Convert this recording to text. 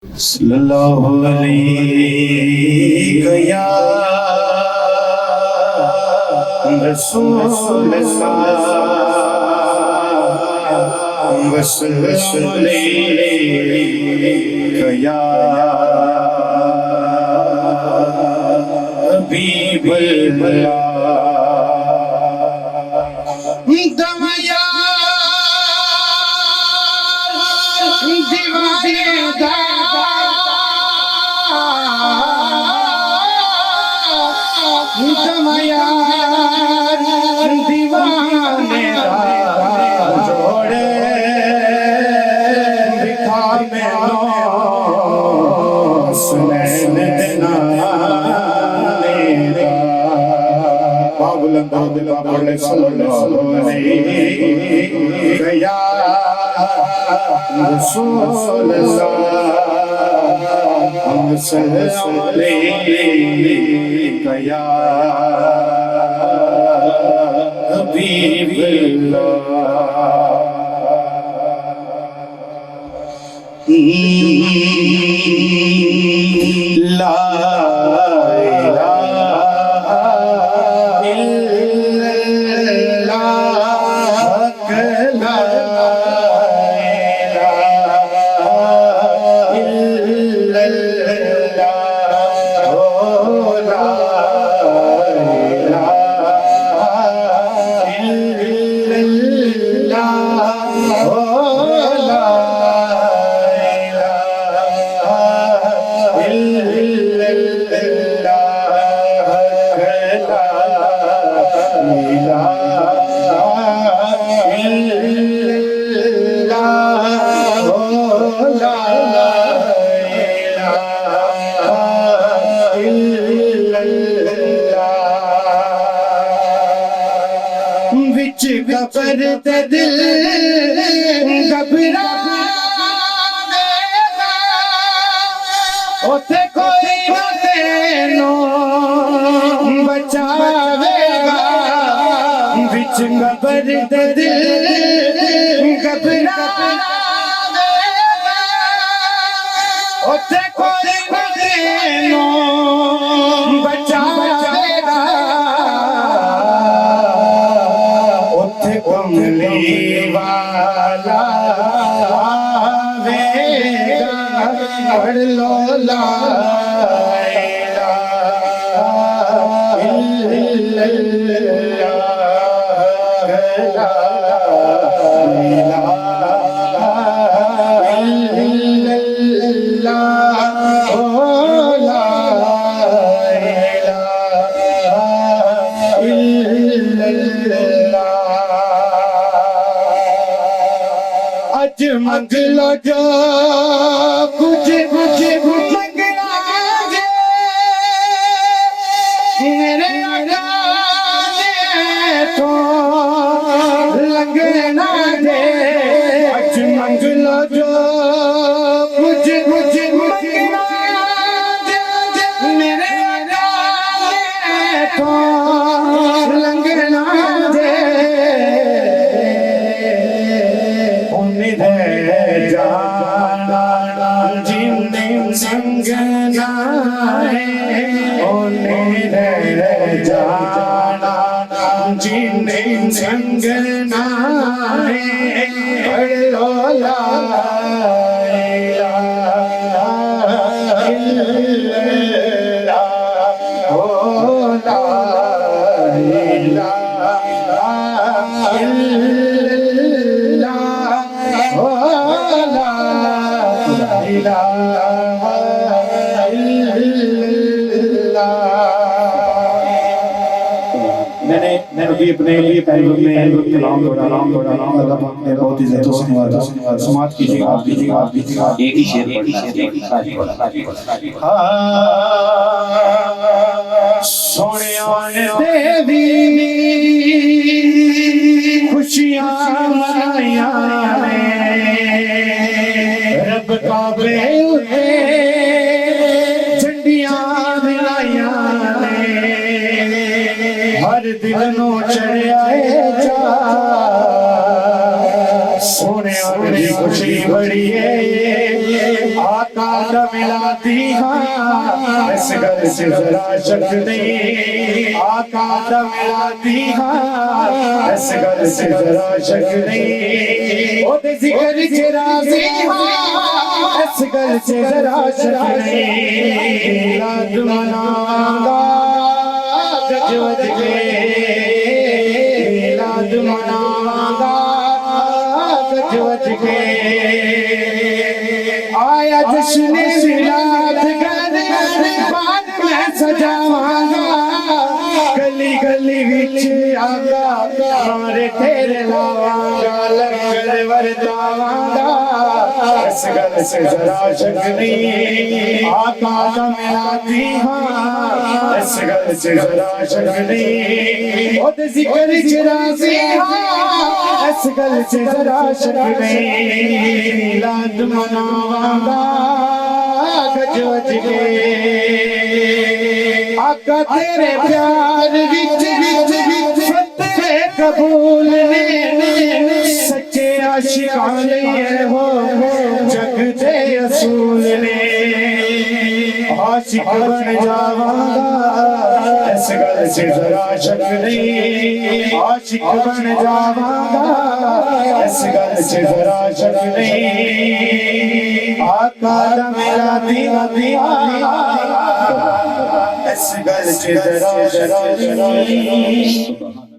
सल्लल्लाहु अलैहि या रसूल वसल्लम अलैहि या बलबल दमया दीवाने दा दमया दीवाने दा जोड़े दिखा मैनू सुनैन देना बाबुल सल्लल्लाहु अलैहि या रसूल सल्लल्लाहु अलैहि या हबीबल्लाह ला कबर ते दिल घबरा ओथे कोई ना तेनू बचावेगा बिच कबर ते दिल घबरा ओथे कोई ना तेनू बचावेगा कमली वाला आवेगा पढ़ लो ला इलाहा मंग लो जो कुछ मंगना जे मेरे आका तो लगना दे आज मंग लो जो कुछ मंगना जे मेरे आका तो लगना दे संगना है ओने जाना जिन्ने संगना है पढ़ लो ला इलाहा इल्लल्लाह ओ ला इलाहा इल्लल्लाह ओ ला इलाहा मैंने अभी अपने लिए पैरों में कलाम बहुत ही ज़्यादा समाज कीजिएगा आप एक ही शेर सोने देवी खुशियाँ मनाया रब काबे झंडियाँ मिलाया हर दिल नो चढ़िया जा सोने खुशी बड़ी है आका دا میلادی ہاں اس گل سے ذرا شک نہیں آقا دا میلادی ہاں اس گل سے ذرا شک نہیں او دے ذکر کے راضی ہاں اس گل سے ذرا شک نہیں میلاد مناواں گا گج وج کے میلاد مناواں گا گج وج کے آیا جشن میلاد گھر بعد میں سجاواں گا گلی گلی وچ آقا مارے تیرے لاواں گا لنگر ورتاواں گا اس گل سے ذرا شک نہیں آقا دا میلادی ہاں اس گل سے ذرا شک نہیں او تے ذکر چ راضی ہاں اس گل سے ذرا شک نہیں میلاد مناواں گا گج وج کے آقا تیرے پیار وچ فتح قبول نے سچے عاشقاں لئی ہو جگ دے اصول نے عاشق بن جاواں گا اس گل سے ذرا شک نہیں عاشق بن جاواں گا اس گل سے ذرا شک نہیں آقا دا میلادی اس گل سے ذرا شک نہیں